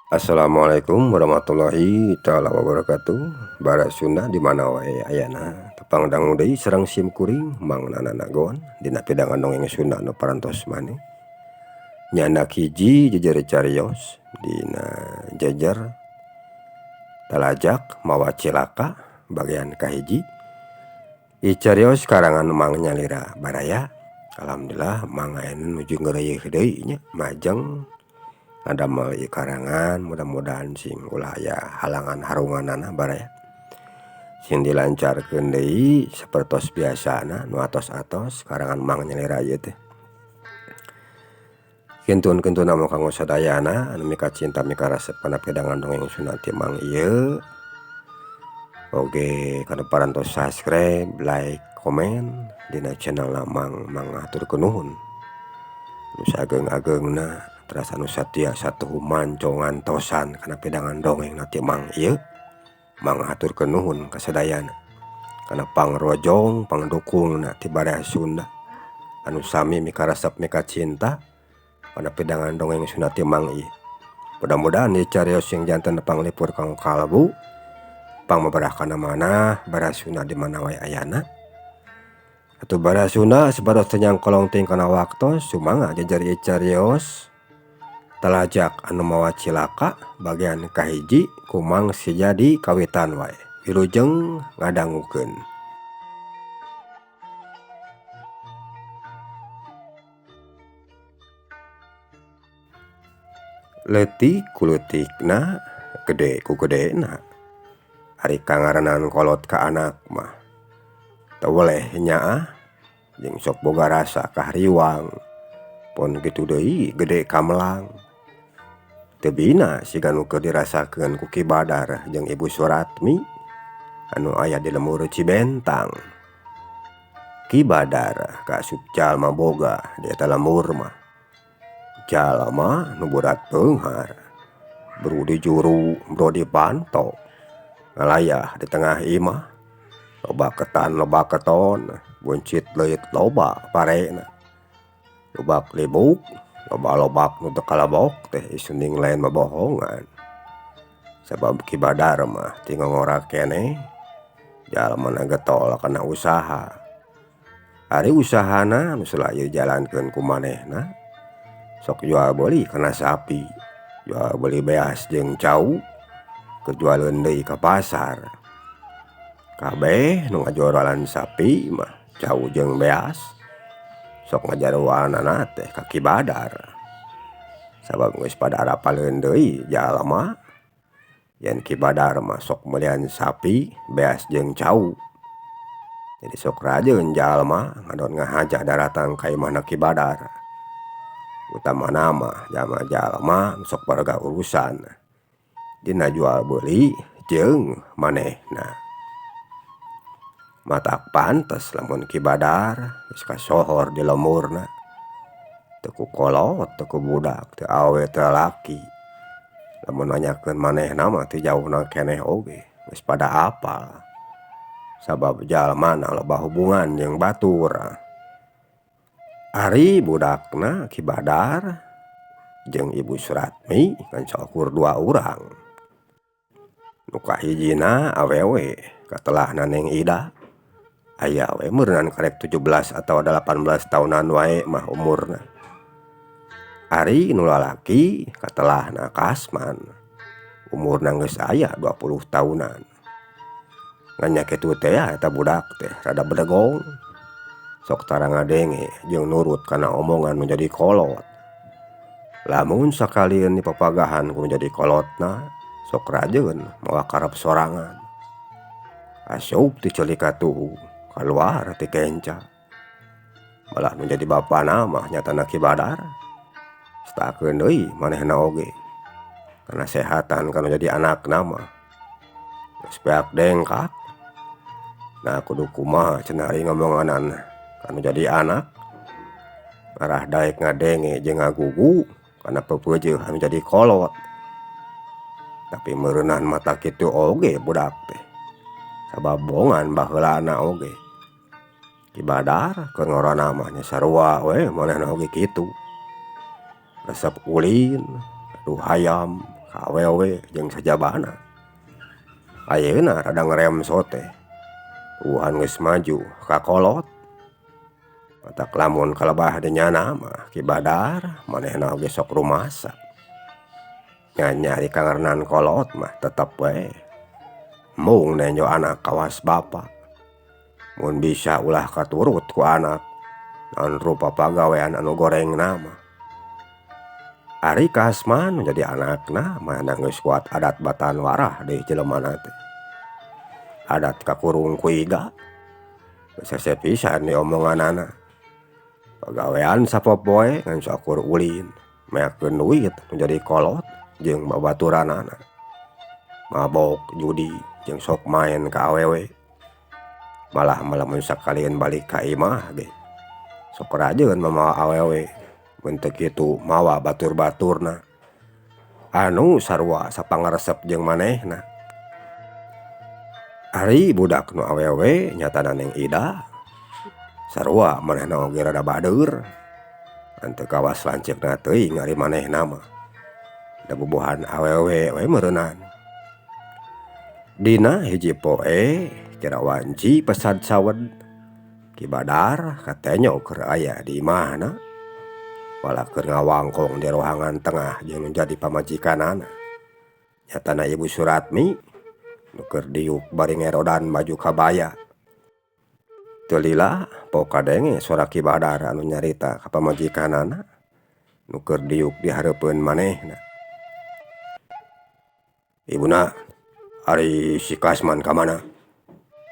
Assalamualaikum warahmatullahi taala wabarakatuh. Bara Sunda di mana wae ayana tepang dangu deui sareng sim kuring mang nananagon dina pidangan dongeng Sunda nu parantos maneh. Nyandak hiji jejer cariyos dina jejer talajak mawa cilaka bagian kahiji. Cariyos karangan Mang Nyalira Baraya. Alhamdulillah mang ayeuna nuju ngeureuyeuh deui nya majeng adamel ieu karangan mudah-mudahan sing ulah aya halangan harunganana baraya sing dilancarkeun deui sapertos biasana nu atos-atos karangan Mang Nyalira ieu teh. Kentun-kentuna moga kanggo sadayana anu mika cinta mika resep kana pidangan dongeng Sunda ti Mang ieu. Oge kana parantos subscribe, like, komen dina channelna Mang haturkeun nuhun. Nu sageung-ageungna terasa nu satia satuhu manco ngantosan kana pidangan dongeng nanti Mang ieu. Mang haturkeun nuhun ka sadayana kana pangrojong pangdukungna ti Bara Sunda anu sami mika resep mika cinta kana pidangan dongeng Sunda ti Mang ieu. Mudah-mudahan ieu cariyos sing janten panglipur kanggo kalbu pangmabarah kana manah Bara Sunda di mana wae ayana. Atuh Bara Sunda sabaros tenyang kolongting kana waktos sumangga jejer ieu cariyos talajak anu mawa cilaka bagian kahiji ku Mang Sijadi kawitan wae. Wilujeng ngadangukeun. Leutik ku leutikna, gede ku gedena. Ari kangaranan kolot ka anak mah teu boleh nyaah jeung sok boga rasa kahariwang. Pon kitu deui gede kamelang. Teu bina siga nu keur dirasakeun ku Ki Badar jeung Ibu Suratmi anu aya di lemur Cibentang. Ki Badar kaasup jalma boga di eta lemur mah. Jalma nu budak beunghar, brudi juru, brodi panto, ngalayah di tengah imah, loba ketan loba keton, buncit leuit loba parena, lobak libuk, loba-lobak nu teu kalabok teh isuning lain mabohongan. Sabab Ki Badar mah ti ngongora keneh, jalmana getol kana usaha. Ari usahana nu selayu jalankeun ku manehna sok jual beli kana sapi, jual beli beas jeung cau, kejualeun deui ka pasar. Kabeh nu ngajualan sapi mah cau jeung beas sok ngajaroanana teh ka Ki Badar. Sabab geus pada arapaleun deui jalma yen Ki Badar mah sok meuli sapi, beas jeung cau. Jadi sok rajeun jalma ngadon ngahaja daratang ka imahna Ki Badar. Utamana mah jalma-jalma sok paraga urusan dina jual beli jeung manehna. Matak pantes lamun Ki Badar geus kasohor di lemurna. Teu ku kolot, teu ku budak, teu awe, teu laki. Lamun nanyakeun manehna mah teu jauhna keneh oge, geus pada apal. Sabab jalmana loba hubungan jeung batur. Ari budakna Ki Badar jeung Ibu Suratmi kan saukur 2 urang. Nu kahijina awewe katelahna Neng Ida. Aya we meureunan karek 17 atau 18 tahunan wae mah umurna. Ari nu lalaki katelahna Kasman. Umurna geus aya 20 tahunan. Nganya kitu teh eta budak teh rada bedegong. Sok tara ngadenge jeung nurut kana omongan menjadi kolot. Lamun sakalieun dipapagahan ku menjadi kolotna, sok rajeun mawa karep sorangan. Asup ti ceulik atuh kaluar ti kenca. Malah menjadi bapana mah nyatana Ki Badar. Stakeun deui manehna oge. Kana sehatan kana jadi anakna mah geus beak dengkak. Nah kudu kumaha cenah ari ngomonganan kanu jadi anak ngarah daek ngadenge jeung ngagugu kana pepeujeuh anu jadi kolot. Tapi meureunan mata kitu oge budak teh sabab bongan baheulana oge. Ki Badar keur ngorana mah nya sarua we manehna oge kitu. Resep ulin, aduh hayam, awewe jeung sajabana. Ayeuna rada ngerem sote, uhan geus maju kakolot. Matak lamun kalebah denyana mah Ki Badar manehna oge sok rumasa. Nyari kangernan kolot mah tetep we mung nenyo anak kawas bapa. Mun bisa ulah katurut ku anak naon rupa pagawean anu goreng nama. Ari Kasman menjadi anakna mana geus kuat adat batan warah deui jelemana teh. Adat kakurung ku iga sese pisan diomonganana. Pagawean sapopoe ngan sakur ulin meakeun duit menjadi kolot jeung babaturanana. Mabok judi jeung sok main ka awewe. Malah lamun sakalian balik ka imah ge sok rajeun mamawa awewe. Mun teu kitu mawa batur-baturna anu sarua sapangaresep jeung manehna. Ari budak nu awewe nyatana Neng Ida sarua manehna oge rada badur. Anteu kawas lanceukna teuing ari manehna mah. Da bubuhan awewe we meureunnan. Dina hiji poe cara wanci pesad sawed Ki Badar katenyo keur aya di imahna. Malah keur ngawangkong di rohangan tengah jeung jadi pamajikanana. Nyatana Ibu Suratmi nu keur diuk bari ngerodan baju kabaya. Teu lila po kadenge suara Ki Badar anu nyarita ka pamajikanana nu keur diuk di hareupeun manehna. "Ibuna, ari si Kasman ka mana?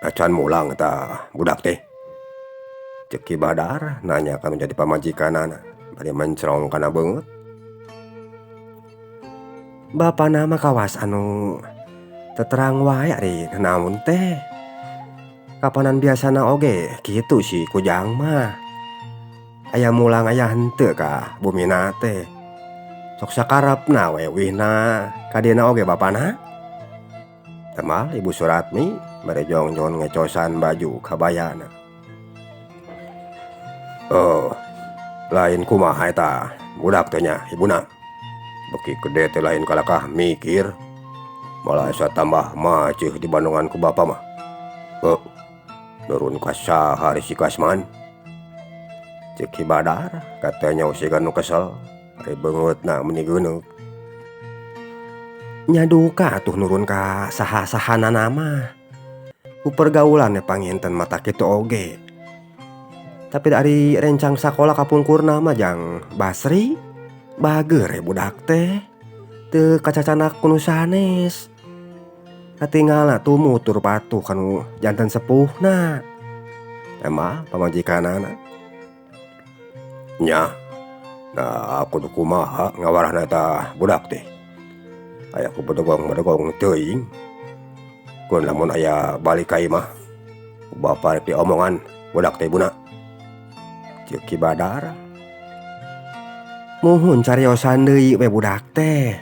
Acan mulang eta budak teh?" Ceuk Ki Badar nanya kanu jadi pamajikanana bari mencrong kana beungeut. "Bapana mah kawas anu teterang wae ari naon teh. Kapanan biasana oge kitu si kujang mah. Aya mulang aya henteu ka bumina teh. Sok sakarepna we wihna ka diena oge bapana." Temal Ibu Suratmi bari jongjon ngecosan baju kabayana. Lain kumaha eta budak teh nya ibuna. Beki gede teh lain kalakah mikir. Malah asa tambah maceuh di bandungan ku bapa mah. Nurun ka saha si Kasman?" Ceuk Ki Badar katanya usigan nu kesel ari beungeutna meuni geuneuk. "Nya duka atuh nurun ka saha-sahanana mah. Ku pergaulan panginten mata kitu oge. Tapi dari rencang sakola kapungkurna mah jang Basri bageur budak teh. Teu kacacanak ku nu sanes. Katinggalna tumutur patuh kanu janten sepuhna." Emang pamajikanana. "Nya, nah aku kudu kumaha ngawarahna eta budak teh. Aya ku bedogong teuing. Kun lamun aya balik ka imah, ku bapa rek diomongan budak teh ibuna." Ceuk Ki Badar. "Muhun cariosan deui we budak teh.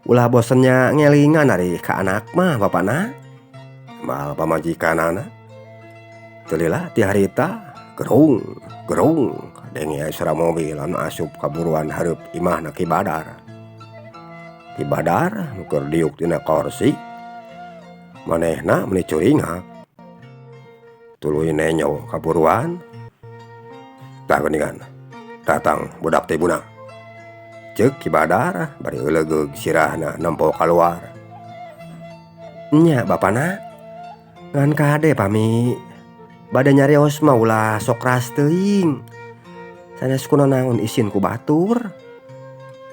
Ulah bosennya ngelingan ari ka anak mah bapana." Mal pamajikanana. Teu lila ti harita gerung kadenge suara mobil anu asup ka buruan hareup imahna Ki Badar. Ki Badar nu keur diuk dina kursi manehna meuni curingak. Tuluy nenyo ka buruan. "Tah geuningan datang budak teh ibuna." Ceuk Ki Badar bari eulegeug sirahna nempo kaluar. "Nya bapana, ngan kade pami bade nyarios mah ulah sok ras teuing. Sanes kunaon isin ku batur."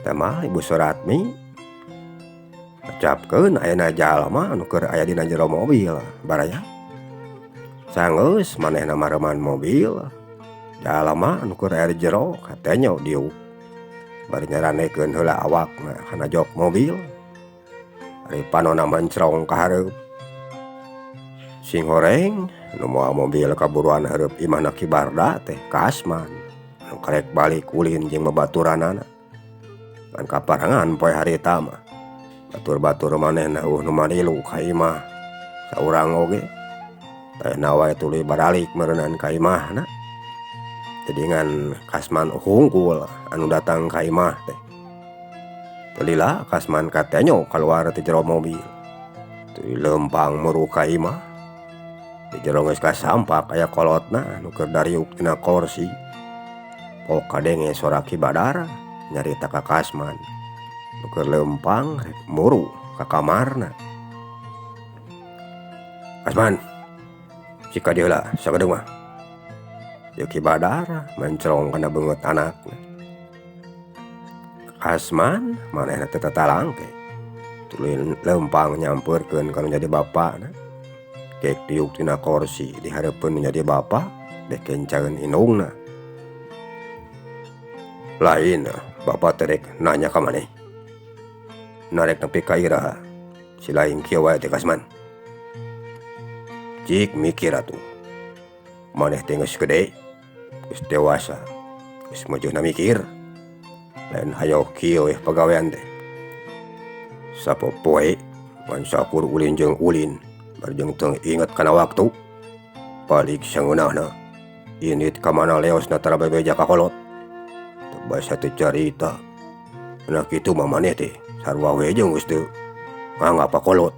Temal Ibu Suratmi ngecapkeun ayeuna jalma anu keur aya dina jero mobil baraya. Sanggeus manehna mareman mobil, jalma anu keur aya di jero katanya diuk. Bari nyaranekeun heula awakna kana jok mobil. Ari panonna mencrong ka hareup. Sing horeng nu moal mobil kaburuan hareup imahna Ki Barda teh Kasman anu karek balik ulin jeung babaturanana. Ngan kaparangan poe harita mah batur-batur manehna nu marilu ka imah saurang oge. Tayana wae tuluy baralik meureunnan ka imahna. Jadi ngan Kasman hungkul anu datang ka imah teh. Telila Kasman katenyo keluar ti jero mobil. Teu lempang meru ka imah. Di jero geus kasampak aya kolotna nu keur dariuk tina kursi. Pok kadenge sora Ki Badar nyarita ka Kasman. Nu keur lempang rek muru ka kamarna. Kasman, cika dieu heula sagedeung mah. Jeung Ki Badar mencrong kana beungeut anakna. Kasman manehna teu tatalangke. Tuluy lempang nyampeurkeun ka nu jadi bapana. Kek diuk tina kursi di hareupeun nu jadi bapa dek kencaeun indungna. Lain bapa teh rek nanya ka maneh. Narek nepi ka iraha. Si lain kieu wae teh Kasman. Cik mikir atuh. Maneh teh geus gede, geus dewasa, geus meujeunna mikir. Lain hayo kieu pagawean teh. Sapopoe mun sakur ulin jeung ulin, bari jeung teu inget kana waktu. Balik sangeunahna. Init ka mana leosna tara bebeja ka kolot. Teu basa teu carita. Nah kitu mah maneh teh sarua we jeung geus teu nganggap ka kolot.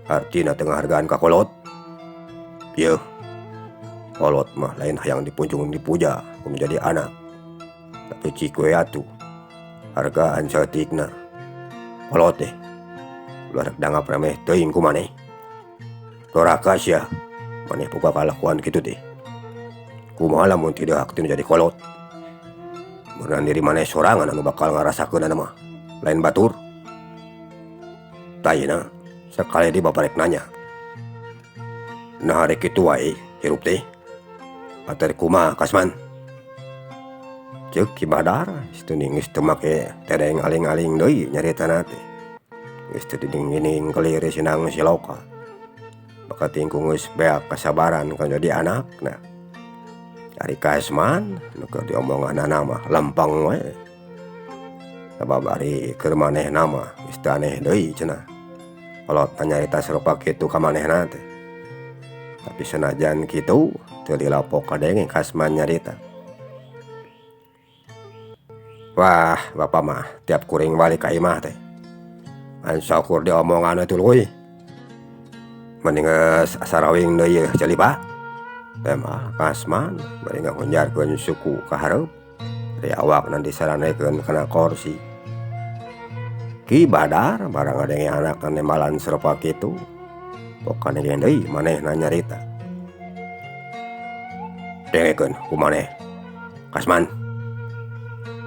Artina teu ngahargaan ka kolot. Yeuh. Kolot mah lain hayang dipunjung dipuja kun jadi anak. Tapi cik we atuh hargaan saeutikna. Kolot teh ulah rek dangap remeh teuing ku maneh. Doraka sia maneh boga kalakuan kitu teh. Kumaha lamun teu hak teu jadi kolot. Meureun diri maneh sorangan anu bakal ngarasakeunana mah. Lain batur. Tayina sakali di bapa rek nanya. Nah rek kitu wae hirup teh. Atar kumaha Kasman? Ceuk Ki Badar steuning geus teu make tereng aling-aling deui nyaritana teh. Geus teu diding-dinding kelir sinang si loka. Maka tingkung geus beak kasabaran kan jadi anakna. Ari Kasman nu keur diomonganna mah lempeng we. Sabab ari keur manehna mah geus teu aneh deui cenah. Kolot nyarita sarupa kitu ka manehna teh. Tapi senajan kitu teu dilapok kadenge Kasman nyarita. Wah, bapa mah tiap kuring balik ka imah teh. An sakur diomonganna tuluy. Mending geus sarawing deui caliba. Teh mah Kasman bari ngunjarkeun suku ka hareup. Ari awakna disaranekeun kana kursi. Ki Badar barang ngadenge anakna nembalan sarupa kitu. Pok kadenge deui manehna nyarita. Dengekeun ku maneh. Kasman.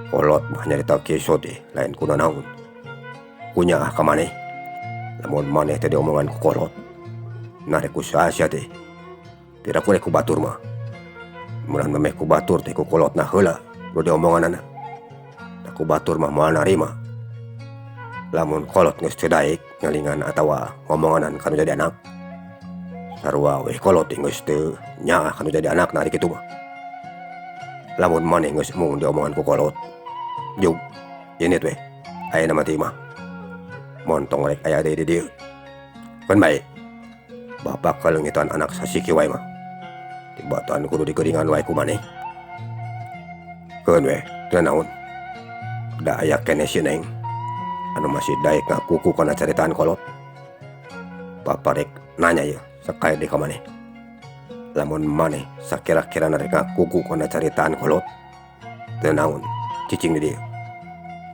Kolot mah nyarita kieu teh lain kunaon. Kunya ka maneh. Lamun maneh teh diomongan ku kolot. Narek usaha sia teh. Tidak kurek ku batur mah. Mun memeh ku batur teh ku kolotna heula lu diomonganana. Da ku batur mah moal narima. Lamun kolot geus teu daek ngalingan atawa ngomonganan kanu jadi anak. Sarua we kolot geus teu nya kanu jadi anakna ari kitu mah. Lamun maneh geus mung diomongan ku kolot. Juk, ini we. Aya nama ti mah. Montong rek aya deui di dieu. Kan bae. Bapak kalengitan anak sasiki wae mah. Tibatan kudu digeuringan wae ku maneh. Keun we, teu naon. Da aya keneh si Neng anu masih daek ngakuku kana caritaan kolot. Bapak rek nanya ye sakali deui ka maneh. Lamun maneh sakira-kirana rek ngakuku kana caritaan kolot. Teu naon, cicing di dieu.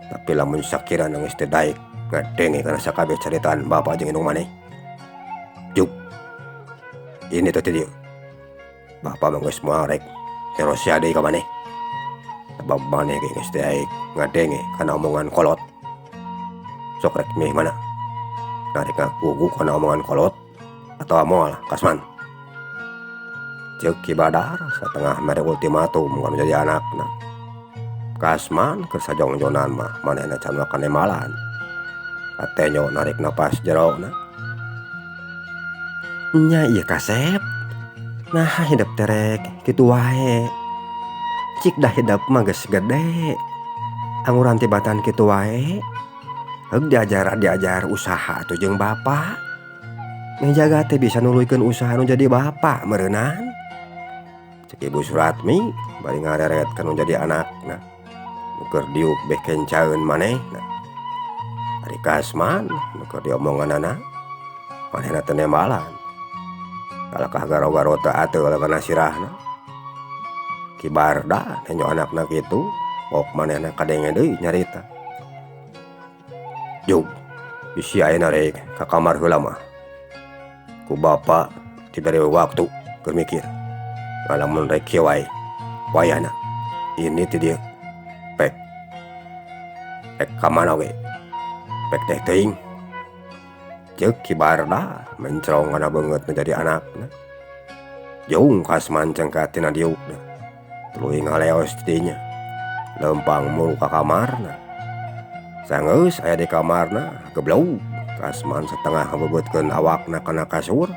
Tapi lamun sakirana geus teu daek ngadenge kana sakabeh caritaan bapa jeung indung maneh. Juk. Ini teh dieu. Bapa mah geus moal rek erosia deui ka maneh. Sabab maneh ge geus teu daek ngadenge kana omongan kolot. Sok rek milih mana? Narek ngakuku kana omongan kolot atawa moal Kasman? Ceuk Ki Badar satengah mere ultimatum kanu jadi anakna. Kasman keur sajong-jonan mah manehna can makan nemalan. Katenyo narik napas jerona. Nya ieu kasep. Nah hidup terek kitu wae. Cik dah hidup mah geus gede. Anguran tibatan kitu wae. Heug diajar usaha atuh jeung bapa. Menjaga teh bisa nuluykeun usaha nu jadi bapa meureunan. Cek Ibu Suratmi bari ngareret kanu jadi anakna. Nu keur diuk beh kencaeun manehna. Ari Kasman nu keur diomonganana manehna teu nembalan. Kalakah garo-garo teu ateu kana sirahna. Ki Barda nenyo anakna kitu, pok manehna kadenge deui nyarita. Jug, bisi ayeuna rek ka kamar heula mah. Ku bapa diberi waktu keur mikir. Ngalamun rek kieu wae. Wayahna ini ti dieu. Pek ka mana we? Pek teh teuing. Ceuk Ki Barda mencrongana beungeut menjadi anakna. Jung Kasman cengkat tina diukna. Tuluy ngaleos ti dinya. Lempang mulu ka kamarna. Sangeus aya di kamarna geblou. Kasman setengah ngebebutkeun awakna kana kasur.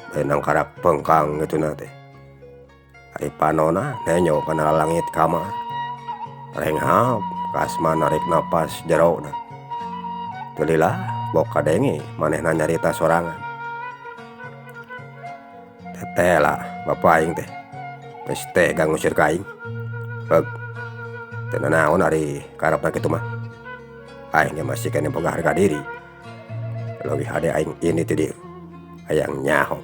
Benang karak pengkang getuna teh. Ari panona nenyo kana langit kamar. Renghap Kasman narik napas jerona. Tulilah bok kadenge manehna nyarita sorangan. Teteh lah bapak aing teh. Geus teh gang ngusir ka aing. Heug. Teu naon ari karepna kitu mah. Aing masih kene boga harga diri. Leuwih hade aing ini ti dieu. Hayang nyaho.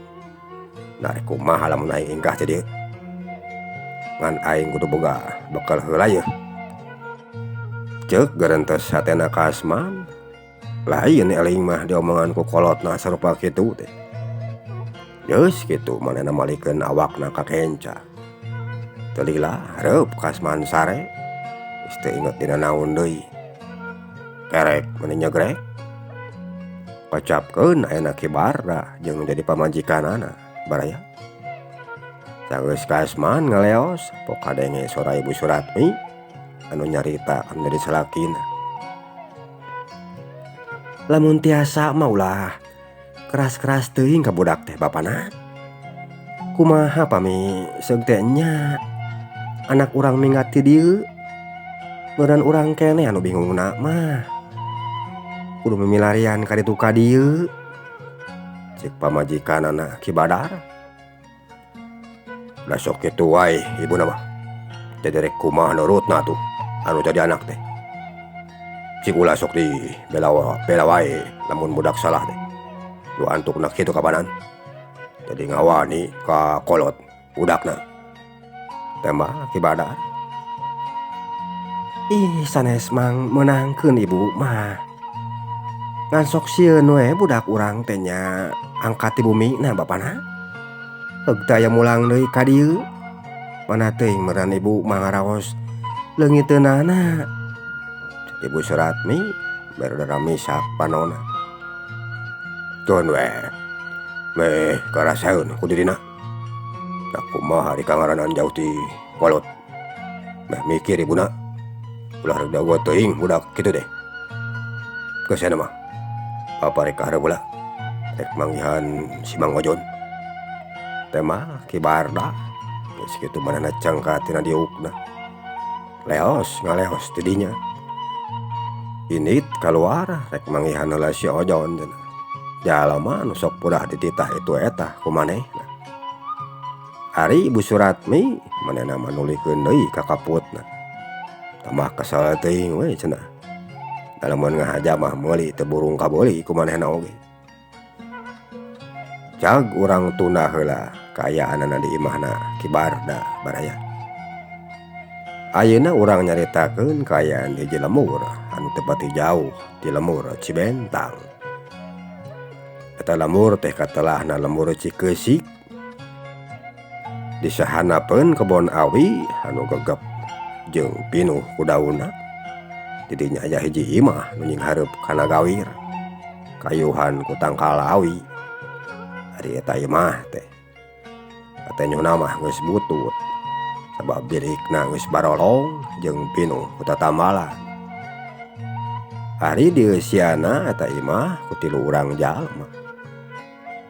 Nah kumaha lamun aing ingkah ti dieu. Ngan aing kudu boga bekal heula yeuh. Ceuk garentes hatena Kasman. Lain eling mah diomongan ku kolotna sarupa kitu teh. Geus kitu manehna malikeun awakna ka kenca. Teulilah reup Kasman sare. Geus teu inget dina naon deui. Kerek meuni nyegrek. Pacapkeun ayeuna Ki Barda jeung jadi pamajikanana baraya. Sageus Kasman ngaleos pok kadenge sora Ibu Suratmi anu nyarita anu jadi salakina. Lamun tiasa mah ulah keras-keras teuing ka budak teh bapana. Kumaha pami seug teh nya anak urang minggat ti dieu. Meureun urang keneh anu bingungna mah. Kudu memilarian ka ditu ka dieu. Ceuk pamajikanana Ki Badar. Da sok kitu wae ibuna mah. Jadi rek kumaha nurutna tuh anu jadi anak teh. Cik ulah sok di bela wae lamun budak salah teh. Lu antukna kitu kabanan. Jadi ngawani ka kolot budakna. Tembak Ki Badar. Ih sanes mang menangkeun ibu mah. Ngan sok sieun we budak urang teh nya angkat ti bumina bapana. Heug teh aya mulang deui ka dieu. Mana teuing meureun ibu mah ngaraos leungiteunana. Ibu Suratmi berdara misak panona. Tuan we meh karasaeun ku dirina. Da kumaha di kangaranan jauh ti kolot. Meh mikir ibuna. Ulah rek dago teuing budak kitu deh. Geus cenah mah. Papa rek hareup heula. Rek manggihan si Mang Ojon. Teh mah Ki Barda geus kitu manehna cangkat tina diukna. Leos ngaleos ti dinya. Init kaluar rek manggihan heula si Ojon cenah. Jalma nu sok budak dititah itu eta ku manehna. Ari Ibu Suratmi manehna manulikeun deui ka kaputna. Tambah kesel teuing we cenah. Lamun ngahaja mah meuli teu burung kabeuli ku manehna oge. Jag urang tunda heula kaayaanana di imahna Ki Barda baraya. Ayeuna urang nyaritakeun kaayaan di Lemur anu teu pati jauh ti Lemur Cibentang. Eta lemur teh katelahna Lemur Cikeusik. Disahanapeun kebon awi anu gegep jeung pinuh ku daunna. Di dinya aya hiji imah nu nying hareup kana gawir. Kayuhan ku tangkal awi. Ari eta imah teh katenyuna mah geus butut. Sabab birikna geus barolong jeung pinuh ku tatambalan. Ari di eusiana eta imah ku 3 urang jalma.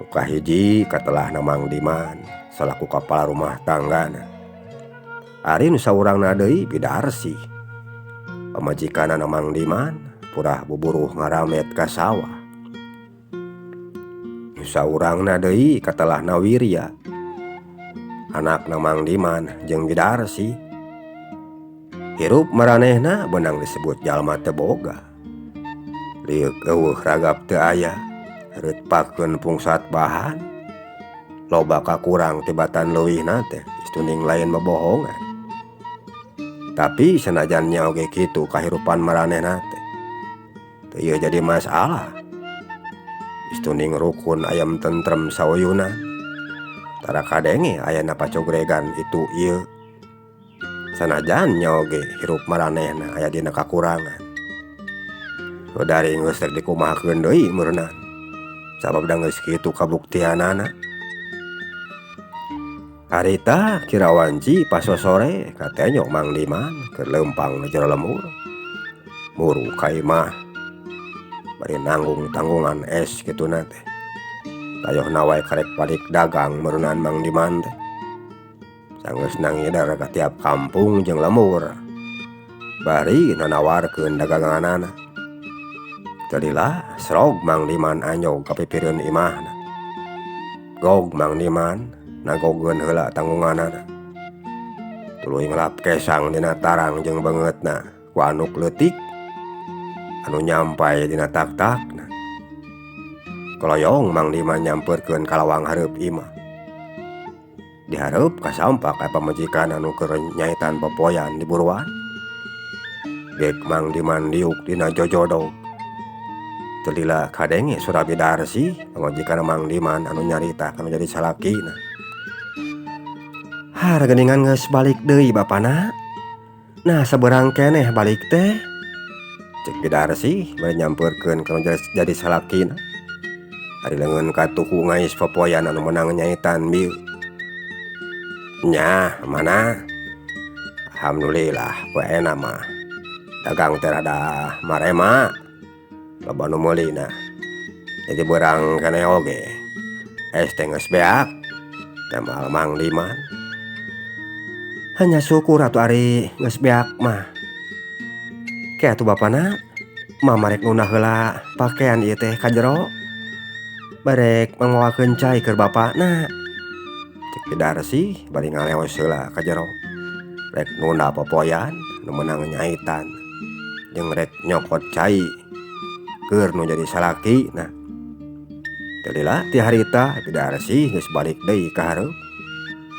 Nu kahiji katelahna Mang Diman salaku kapala rumah tanggana. Ari nu saurangna deui Bidarsi. Pamajikanana Mang Diman purah buburuh ngaramet ka sawah. Nu saurangna deui katelahna Wirya. Anakna Mang Diman jeung Bidarsi. Hirup maranehna beunang disebut jalma teu boga. liuk eueuh ragap teu aya, heureut pakeun pungsat bahan, loba kakurang tibatan leuwihna teh istuning lain bohongan. Tapi sanajannya oge kitu kahirupan maranehna teh teu ieu jadi masalah. Istuning rukun ayam tentrem sawayuna, tara kadenge ayana pacogregan itu ieu. Sanajan oge hirup maranehna aya dina kakurangan. Dari geus rek dikumahakeun deui meureunan. Sabab da geus kitu kabuktianana. Harita kirawanci pas sore katenyok Mang Diman keur leumpang na jero lemur. Muru ka imah bari nanggung tanggungan es kituna teh. Tayohna wae karek balik dagang meureunan Mang Diman teh. Sanggeus nangidar ka tiap kampung jeung lemur. Bari nanawarkeun daganganana. Tadila srog Mang Diman anyog ka pipireun imahna. Gog Mang Diman nagogeun heula tanggunganana. Tuluy ngelap kesang dina tarang jeung beungeutna ku anu leutik anu nyampai dina tak-takna. Koloyong Mang Diman nyampeurkeun ka lawang hareup imah. Dihareup kasampak ka pamajikan anu keur nyaitan popoyan di buruan. Gek Mang Diman diuk dina jojodog. Tadila kadenge Surabidarsi pamajikan Mang Diman anu nyarita anu jadi salakina. Hargeuningan geus balik deui bapana. Nah sabeurang keneh balik teh. Cek Bidarsi bari nyampeurkeun kana jadi salakina. Ari leungeun ka tuku ngais popoyan anu meunang nyaitan bieu. Nya mana? Alhamdulillah poe enak mah. Dagang teh rada marema. Loba nu meulina. Jadi beurang keneh oge. Es teh geus beak. Temal Mang Diman. Hanya syukur atuh ari geus beak mah. Ke atuh bapana, mah marek ngunah heula pakaian ieu teh ka jero. Barek mangowakeun cai keur bapana. Cek Bidarsi bari ngaleos heula ka jero. Rek ngunah popoyan nu meunang nyaitan. Jeung rek nyokot cai keur nu jadi salaki. Nah. Tadila ti harita Bidarsi geus balik deui ka hareup.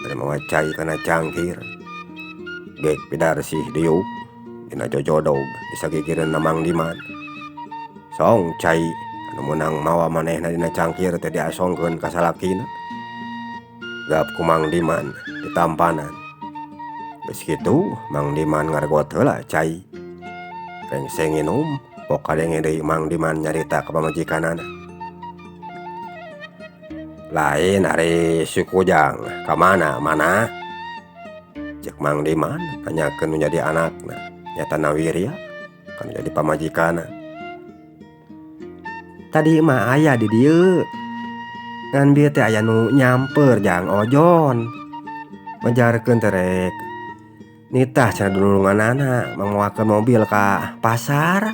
Bari mawa cai kana cangkir. Gek Bidarsi diuk dina jojodog disagigireun Mang Diman. Song cai anu meunang mawa manehna dina cangkir teh diasongkeun ka salakina. Gap ku Mang Diman ditampanan. Geus kitu Mang Diman ngaregot heula cai. Rengseng nginum pok kadenge deui Mang Diman nyarita ka pamajikanana. Lain ari suku Jang ka mana? Cek Mang Diman nanyakeun nu jadi anakna nyatana Wirya kan jadi pamajikana. Tadi mah aya di dieu. Ngan bieu teh aya nu nyamper Jang Ojon. Majarkeun teh rek nitah cenah dulunganana mangowakeun mobil ka pasar.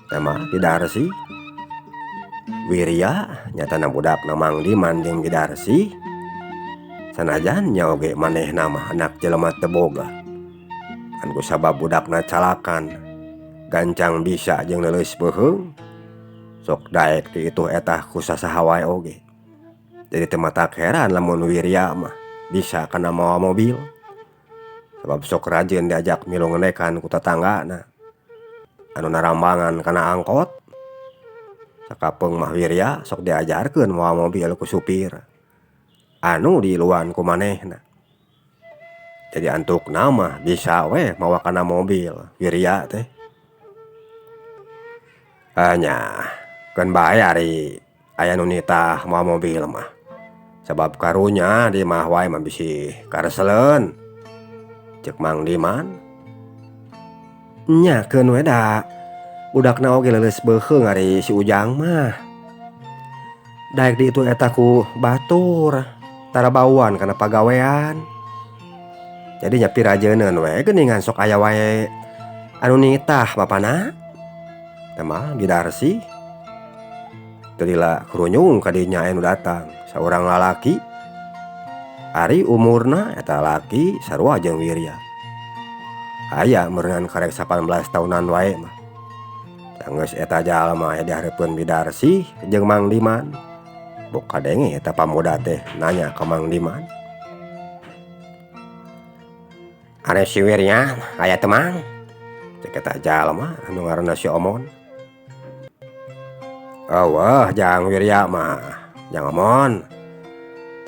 Teh mah Bidarsi. Wirya nyatana budakna Mang Diman jeung Bidarsi. Sanajan nya oge manehna mah anak jelema teu boga. Kan kusabab budakna calakan, gancang bisa jeung leuleus beuheung. Sok daek di itu etah ku sasaha wae oge. Jadi teu matak heran lamun Wirya mah bisa kana mawa mobil. Sabab sok rajin diajak milu ngenekan ku tetanggana anu narambangan kana angkot. Sakapeung mah Wirya sok diajarkeun mawa mobil ku supir anu diiluan ku manehna. Jadi antukna mah bisa we mawa kana mobil Wirya teh. Hanya keun bae ari aya nu nitah mawa mobil mah. Sabab karunya di mah wae mah bisi kareseleun. Cek Mang Diman. Nya keun we da budakna oge leuleus beuheung ari si Ujang mah. Daek di itu eta ku batur tara bauan kana pagawean. Jadi nya pirajeuneun we geuningan sok aya wae anu nitah bapana. Teh mah Bidarsi. Tadila krunyung ka dinya anu datang saurang lalaki. Ari umurna eta laki sarua jeung Wirya. Aya meureunan karek 18 tahunan wae mah. geus eta jalma dihareupeun Bidarsi jeung Mang Diman. Bok kadenge eta pamuda teh nanya ka Mang Diman. "Are si Wirya aya teu Mang?" Cek eta jalma anu ngaranna si Omon. "Eueuh Jang Wirya mah, Jang Omon.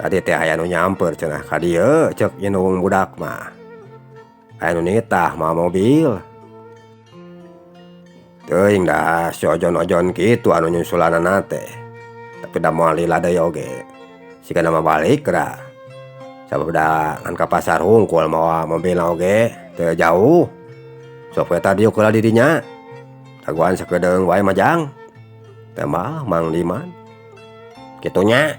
Tadi teh aya nu nyamper cenah ka dieu ceuk indung budak mah. Aya nu nitah mah mobil. Teuing dah si ojon-ojon kitu anu nyusulanana teh. Tapi da moal lila deui oge. Sikeuna mah balik da. Sababda ngan ka pasar hungkul mawa mobilna oge teu jauh. Sok eta diuk heula di dinya. Daguan sakedeung wae mah Jang." Teh mah Mang Diman. "Kitunya.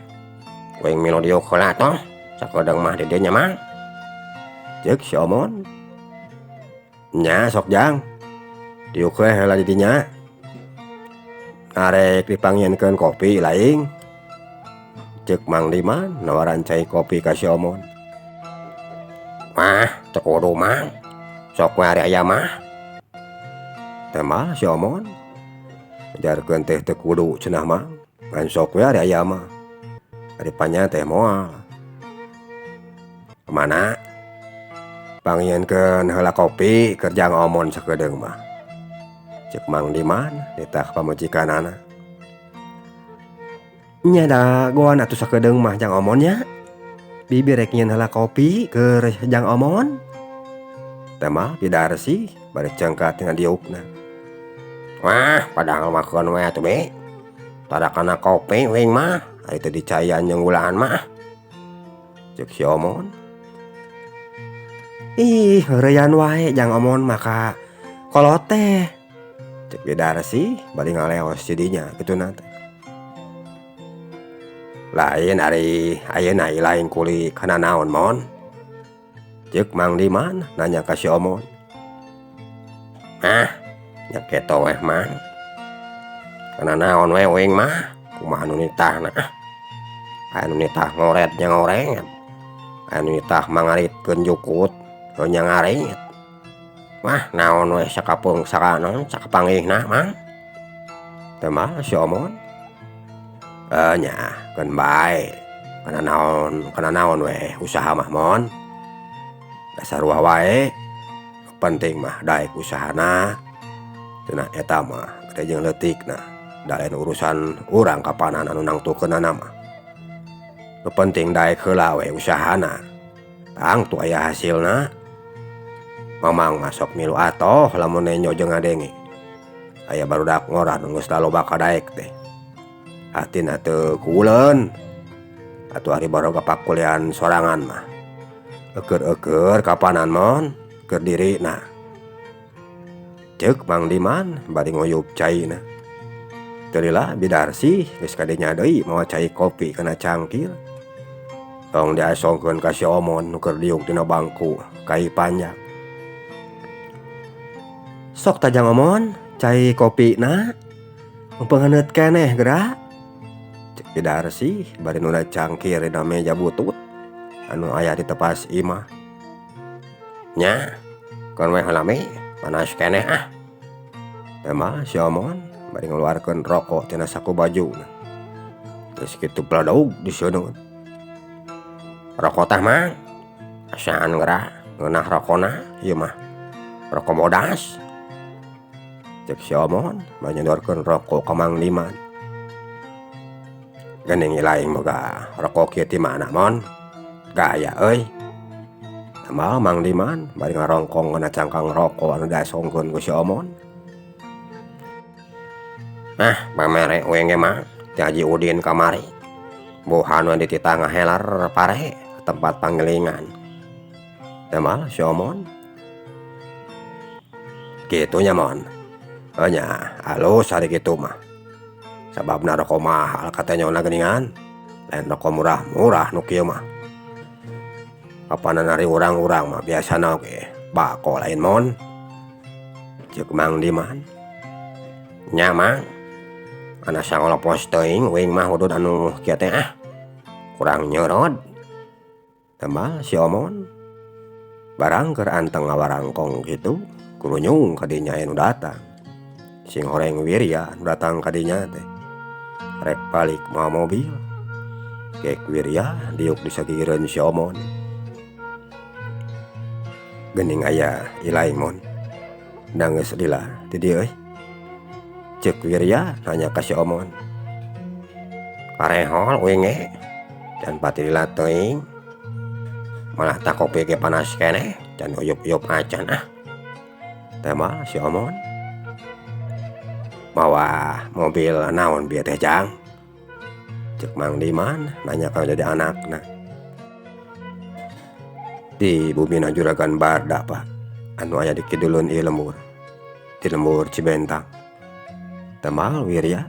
Wing milu diuk heula toh. Sakedeung mah di dinya Mang." Ceuk si Omon. "Nya sok Jang. Diuk we heula di dinya. Arek dipangieunkeun kopi laing." Ceuk Mang Diman nawaran cai kopi ka si Omon. "Wah teu kudu Mang. Sok we ari aya mah." Teh mah si Omon. Ajarkeun teh teu kudu cenah Mang. Ngan sok we ari aya mah. Ari panya teh moal. "Kemana?" "Pangieunkeun heula kopi keur Jang Omon sakedeung mah." Ceuk Mang Diman nitah ka pamajikanana. "Nya dagoan atuh sakedeung mah Jang Omon nya. Bibi rek nyieun heula kopi keur Jang Omon." Teh mah Bidarsi bari cengkat tina diukna. "Wah padahal makeun we atuh be. Tadakana kopi wing mah ari teu dicayan jeung ulaan mah." Ceuk si Omon. "Ih heureuyan wae Jang Omon mah ka kolot teh." Ceuk Bidarsi bari ngaleos di dinya kituna teh. "Lain ari ayeuna lain kuli kana naon mon?" Ceuk Mang Diman nanya ka si Omon. "Ah nya kitu weh Mang. Kana naon we wing mah kumaha nu nitahna. Aya nu nitah ngoret nya ngoret. Aya nu nitah mangaritkeun jukut nya ngarit. Wah naon we sakapeung sakanon sakapanggihna Mang." Teh mah si Omon. Nya keun bae. Kana naon we usaha mah mon. Dasar sarua wae. Penting mah daek usahana. Cenah eta mah gede jeung leutikna. Da lain urusan urang kapanan anu nangtukeunana mah. Nu penting daek heula we usahana. Tang tu aya hasilna. Mamang mah sok milu atoh lamun nenyo jeung ngadenge. Aya barudak ngoran geus laloba ka daek teh. Hatina teu kuuleun. Atuh ari baroga pakulian sorangan mah. Eukeur-eukeur kapanan mon keur dirina. Ceuk Mang Diman bari ngoyup caina. Teu lila Bidarsi geus kadinya deui mawa cai kopi kana cangkir. Tong diasongkeun ka si Omon nu keur diuk dina bangku kai panjang. "Sok ta Jang Omon, cai kopina. Mumpeungeuneuit keneh geura." Ceuk Bidarsi bari nuna cangkir dina meja butut anu aya di tepas imah. "Nya keun we heula mi, panas keneh ah." Teh mah si Omon bari ngaluarkeun rokok tina saku bajuna. Terus kitu pladog diseuneun. "Rokok tah Mang? Asaan geura ngeunah rokona ieu mah rokok modas." Ceuk si Omon bari nyodorkeun rokok ka Mang Diman. "Geuning ilaing boga rokok kieu ti mana mon? Gaya euy." Mah Mang Diman bari ngarongkong kana cangkang rokok anu diasongkeun ku si Omon. "Ah pamere we ge Mang, ti Haji Udin kamari. Buhan we dititah ngahelar pare tempat panggilingan." Teh mah si Omon. "Kitu nya mon. Nya alus ari kitu mah. Sababna rokok mahal katanya geuningan. Lain rokok murah-murah nu kieu mah. Kapanan ari urang-urang mah biasana oge bako lain mon." Ceuk Mang Diman. "Nya Mang. Ana sangolopos teuing wing mah hudud anu kieu teh ah. Kurang nyeurot." Teh mah si Omon. Barang keur anteng ngawarangkong kitu, kulunyung ka dinya aya nu datang. sing horeng Wirya datang kadinya teh rek balik mau mobil kek Wirya diuk disagireun si Omon geuning aya ilaing mon nangis lila ti dieu cek Wirya nanya ka si Omon karehol winge dan pati lila teuing malah tak kopi ke panas kene dan uyup-uyup acan tema si Omon bawa mobil naon bieu teh jang cek Mang Diman nanya kalau jadi anakna di bumina Juragan Barda pak anu aya di kidulun ieu lembur di lembur Cibentang temal Wirya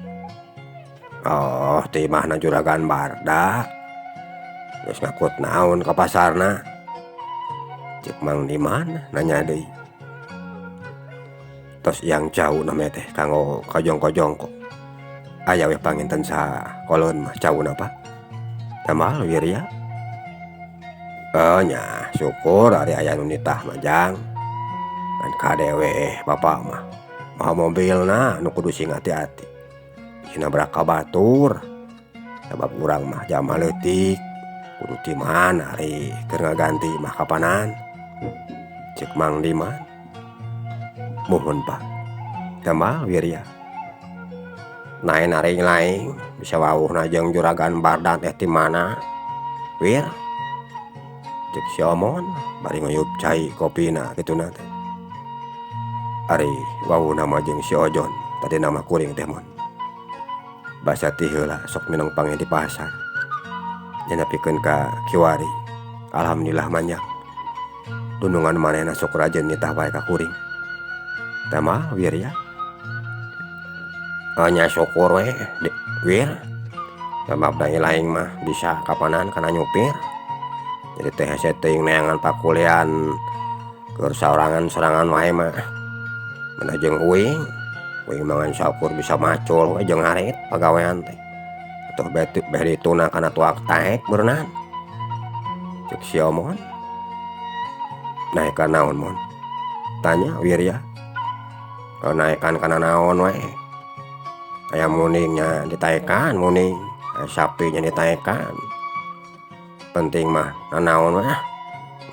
oh ti imahna Juragan Barda geus ngakut naon ka pasarna cek Mang Diman nanya deui tos yang jauh namanya teh kanggo kajong-kajong kok aya we panginten sa kolon mah cauna apa temal Wirya nya syukur ari aya nu nitah mah jang kan kadewe bapak mah mobilna nu kudu sing hati-hati dina beraka batur sabab urang mah jama leutik kudu ti mana ari keur ngaganti mah kapanan cek Mang Diman mohon pak temal Wirya naen ari laing bisa wawuhna jeung Juragan Barda teh ti mana Wir cek si Omon bari nguyup cai kopina kituna teh ari wawuhna mah jeung si Ojon tadi nama kuring teh mon basa ti heula sok minang pange di pasar nya nepikeun ka kiwari alhamdulillah manyak dunungan manehna sok rajeun nitah bae ka kuring tema Wirya nya syukur we Wir sabab da laing mah bisa kapanan kana nyupir jadi teh hese teuing neangan pakulian keur saorangan-sorangan wae mah mana jeung uing mangan syukur bisa macul we jeung harit pagawean teh atuh beh dituna kana tuak taek berenang cek si Omon naekan naon mon tanya Wirya naekan kana naon we aya muningnya ditaekan muning aya sapinya ditaekan penting mah nanaon mah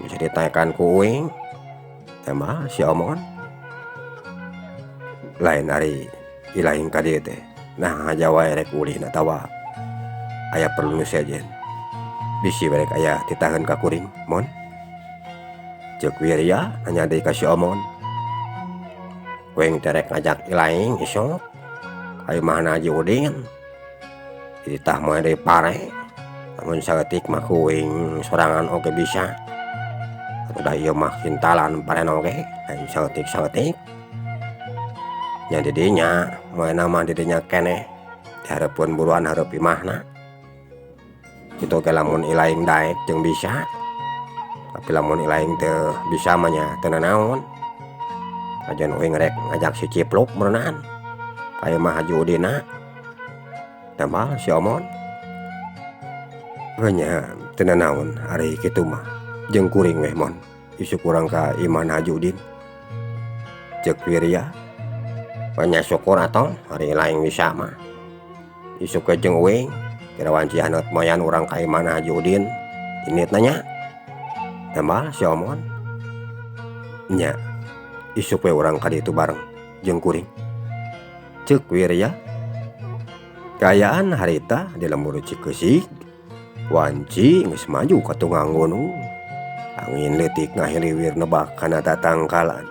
bisa ditaekan ku uing tema si Omon lain ari ilaing ka dieu teh nah aja wae rek ulihna tawa aya perlu nu sejen bisi we rek aya titaheun ka kuring mon cek Wirya nanya deui ka si Omon kuing teh rek ngajak ilaing isuk ka imahna Haji Udin ditah moe deui pare namun saeutik mah kuing sorangan oge bisa udah ieu mah kintalan parena oge aya saeutik nya didinya moe nama didinya keneh dihareupeun buruan hareup imahna kitu ge lamun ilaing daek jeung bisa tapi lamun ilaing teu bisa mah nya teu nanaon ajan uing rek ngajak si Cipluk meunaan ka imah Haji Udina temal si Omon nya teu nanaon ari kitu mah jeung kuring we mon isuk urang ka imah Haji Udin cek Wirya nya syukur aton hari laing bisa mah isuk ke jeung uing kira wanci haneut moyan urang ka imah Haji Udin init nanya temal si Omon nya isuk we urang ka ditu bareng jeung kuring cek Wirya kayaan harita di lembur Cikeusik wanci geus maju ka tunggang gunung angin leutik ngahiliwir nebak kana tatangkalan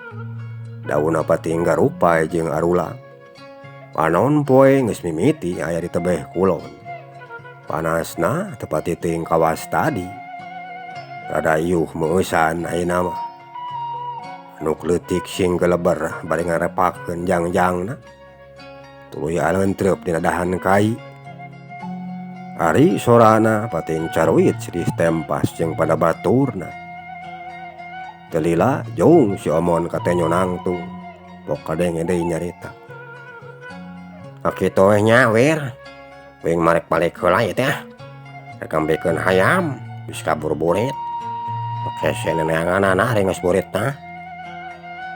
daunna pating garupa jeung arulang panon poe geus mimiti aya di tebeh kulon panasna teu pati teuing kawas tadi rada iuh meusan ayeuna mah anu leutik sing geleber bari ngarepakeun jangjangna tuluy alentreup dina dahan kai ari sorana pating caruit sedih tempas jeung pada baturna teu lila jong si Omon katanya nangtung pok kadenge deui nyarita kitu we nya Wir wing marek balik heula ieu teh rek ambekeun hayam geus kabur burit oke neneanganana ari geus buritna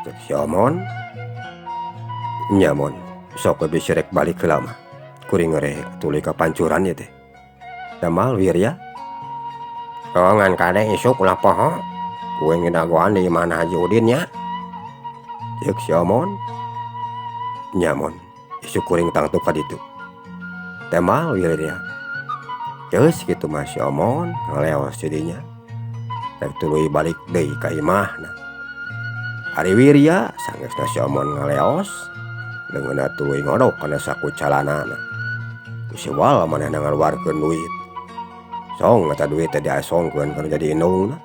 cek si Omon nya mon Sok bisa rek balik ke lama kuring ngerek tuluy ka pancuran ya teh damal Wirya. Oh ngan kadek isuk ulah poho kue ngedagoan di mana Haji Udin nya cek si Omon nyamon isuk kuring tangtu ka ditu damal Wirya. Terus gitu mas si Omon ngaleos jadinya rek tuluy balik deui ka imahna. Ari Wirya sanggeusna si Omon ngaleos leungeunna tuluy ngodok kana saku calanana. Ku si Wal manehna ngaluarkeun duit. Song eta duit teh diasongkeun kana jadi indungna.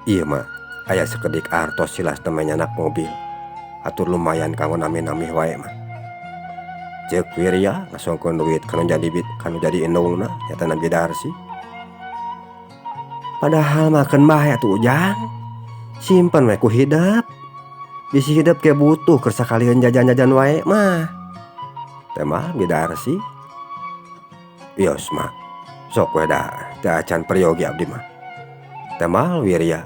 Ieu mah aya sakedik artos silas teh nyanak mobil. Atur lumayan kanggo nami-nami wae mah. Ceuk Wirya ngasongkeun duit kanu jadi indungna nyata Nabi Darsi. Padahal makan bae atuh Ujang. Simpen we ku hidup. Bisi hidup ke butuh keur sakalian jajan-jajan wae mah. Teh mah Bidarsi. Bios mah. Sok we da teh acan peryogi abdi mah. Teh mah Wirya.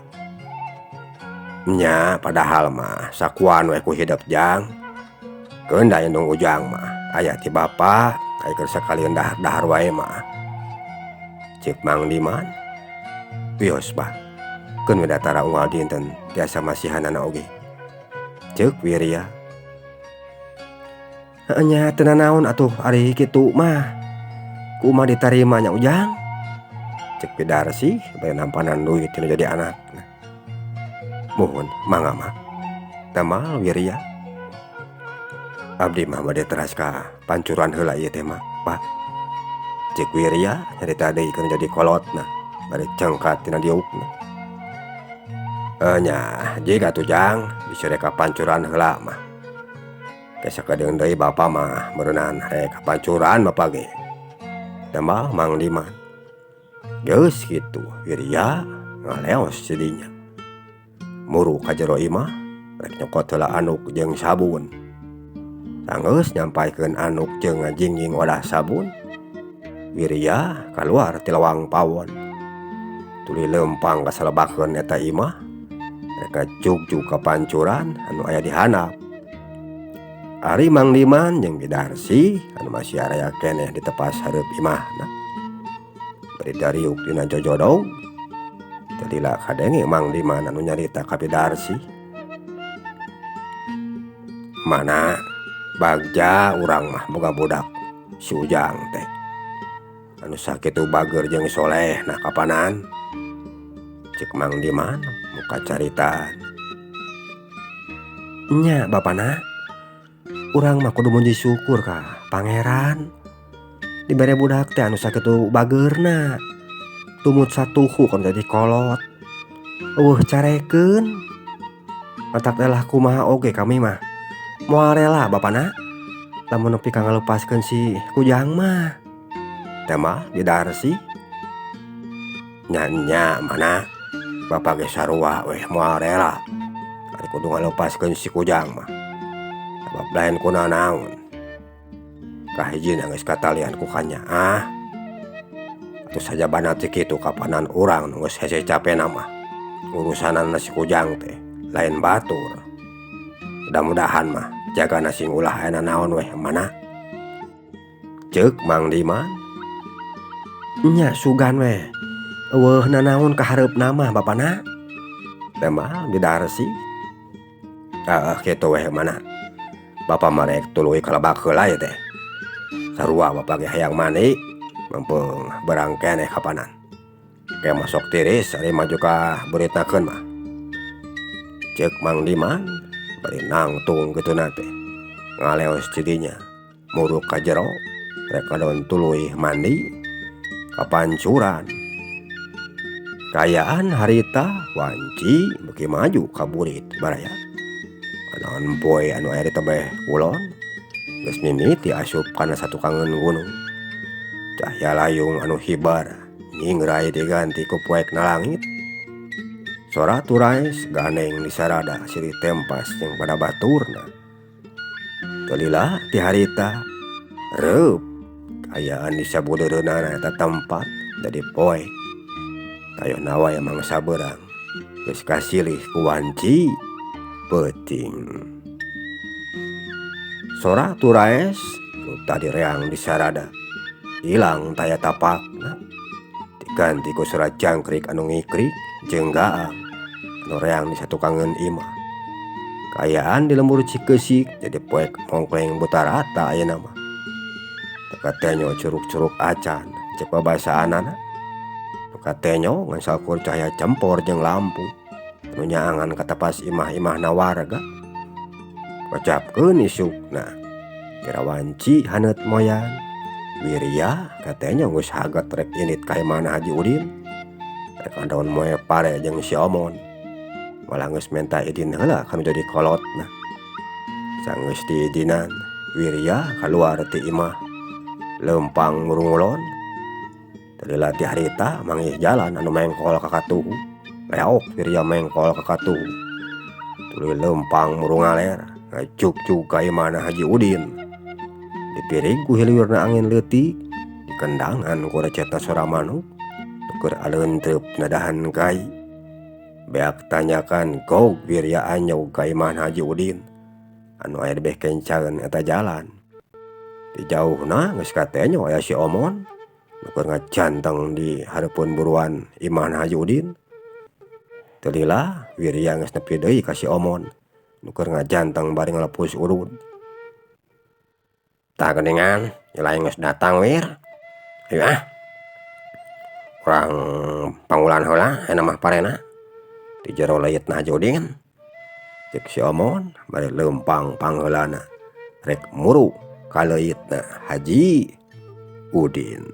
Nya padahal mah sakuan we ku hidup Jang. Keun da indung Ujang mah aya ti bapa aya keur sakalian dahar-dahar wae mah. Cik Mang Diman. Bios bah. Keun we datara unggal dinten tiasa masihanana oge. Ceuk Wirya. Nya teu nanaon atuh ari kitu mah. Kumaha ditarima nya Ujang. Cek Bidarsi bae nampanan duit tinu jadi anak. Muhun mangga mah. Tamal Wirya. Abdi mah bade teras ka pancuran heula ieu teh mah, Pak. Cek Wirya nyarita deui keur jadi kolotna bade cengkat tina diukna. Nya jiga tuh Jang bisa rek ka pancuran heula mah. Kesa kadeung deui bapa mah meureunana rek ka pancuran bapa ge. Tambah Mang Diman. Geus kitu Wirya ngaleos jadinya. Muru ka jero imah rek nyokot heula anduk jeung sabun. Sanggeus nyampaikeun anduk jeung ngajingjing wadah sabun. Wirya kaluar ti lawang pawon. Tuluy lempang kasalebakeun eta imah. Mereka cug-cug ka pancuran anu aya di handap. Ari Mang Diman jeung Bidarsi anu masih area keneh di tepas hareup imahna. Bari dariuk dina jojodong. Tadila kadenge Mang Diman anu nyarita ka Bidarsi. Mana bagja urang mah boga budak si Ujang teh. Anu sakitu bager jeung soleh nah kapanan. Cek Mang Diman muka caritaan. Nya bapana urang mah kudu muji syukur ka pangeran dibere budak teh anu sakitu bageurna tumut satuhu kan jadi kolot. Carekeun matak lelah kumaha oge kami mah moal rela bapana lamun nepi ka ngalepaskeun si Ujang mah. Teh mah Bidarsi. Nya mana Bapak ge sarua weh moal rela. Ari kudu ngalepaskeun si Ujang mah. Sabab lain kuna naon. Kahijina geus katalian ku kanya. Atuh sajabana teh kitu kapanan urang nu geus hese capena mah. Urusanana si Ujang teh lain batur. Mudah-mudahan mah jagana sing ulah aya naon weh mana. Ceuk Mang Diman. Nya sugan weh. Eueuh nanaon ka hareupna mah bapana. Teh mah Bidarsi. Kitu weh mana. Bapa mah rek tuluy kalebak heula teh. Sarua bapa ge hayang mandi meumpung berang keneh kapanan. Ke masok tiris ari maju ka beuritakeun mah. Ceuk Mang Diman bari nangtung kituna teh. Ngaleos cidinya muruk ka jero rek ngadon tuluy mandi ka pancuran. Kayaan harita wanci beuki maju ka burit baraya. Anaon poe anu aya di tebeh kulon geus mimiti asup kana satu kangen gunung. Cahya layung anu hibar nyingrai diganti ku poekna langit. Sora turais ganeng di sarada siri tempas jeung pada baturna. Talila ti harita reup kayaan di sabudeureunana eta tempat jadi poek. Ayeuna wae mangsa beurang geus kasilih ku wanci peuting. Sora turaes tadi reang di sarada hilang taya tapakna diganti ku surat jangkrik anu ngikrik jeung gaang anu reang di satu kangen imah. Kayaan di lembur Cikesik jadi poek mongkleng buta rata aya nama. Katenyo curug-curug acan cepa bahasa anana. Katenyo ngan sakur cahaya campur jeung lampu anu nyaangan katapas imah-imahna warga. Kocapkeun isukna kirawanci haneut moyan Wirya katanya geus haget rek init ka mana Haji Udin rek andaun moe pare jeung si Omon malah geus menta idin heula kanu jadi kolotna. Sanggeus diidinan Wirya kaluar ti imah lempang ngurungulon tadila ti harita mangih jalan anu mengkol ka katuhu leok Wirya mengkol ka katuhu tuluy lempang murungaler ngacuk-cuk ka imahna Haji Udin. Dipirig ku hilirna angin leutik di kendangan ku recetna sora manuk tuker aleuntreup nadahan kai beak tanyakan gog Wirya anyau ka imahna Haji Udin anu aya di beh kencaeun eta jalan. Di jauhna geus katenyo aya si Omon nuker ngacanteng di hareupeun buruan imahna Haji Udin. Teu lila Wirya geus nepi deui ka si Omon nuker ngajanteng bari ngalepus urut. Tak geningan nilai geus datang Wir. Ayo urang pangulan heula aya mah parena di jero leutna Haji Udin. Cek si Omon bari leumpang pangheulana rek muru ka leutna Haji Udin.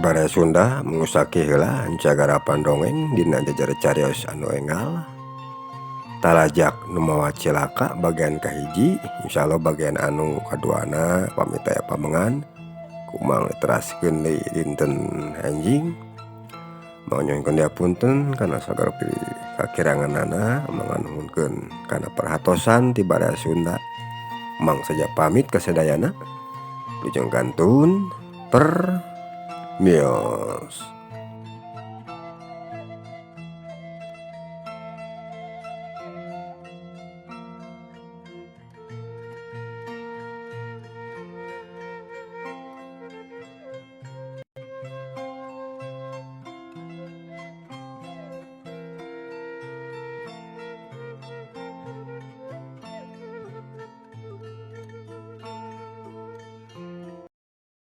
Bara Sunda mengusaki heula encagarapan dongeng dina jajar carios anu enggal. Talajak nu mawa cilaka bagian kahiji, insyaallah bagian anu kaduana pamit aya pamengan kumang teraskeun deui dinten anjing. Mangnyongkeun diapunten kana sagala kakiranganana manganuhunkeun kana perhatosan ti Bara Sunda. Mang saja pamit kasadayana. Lujeng gantun per Mios.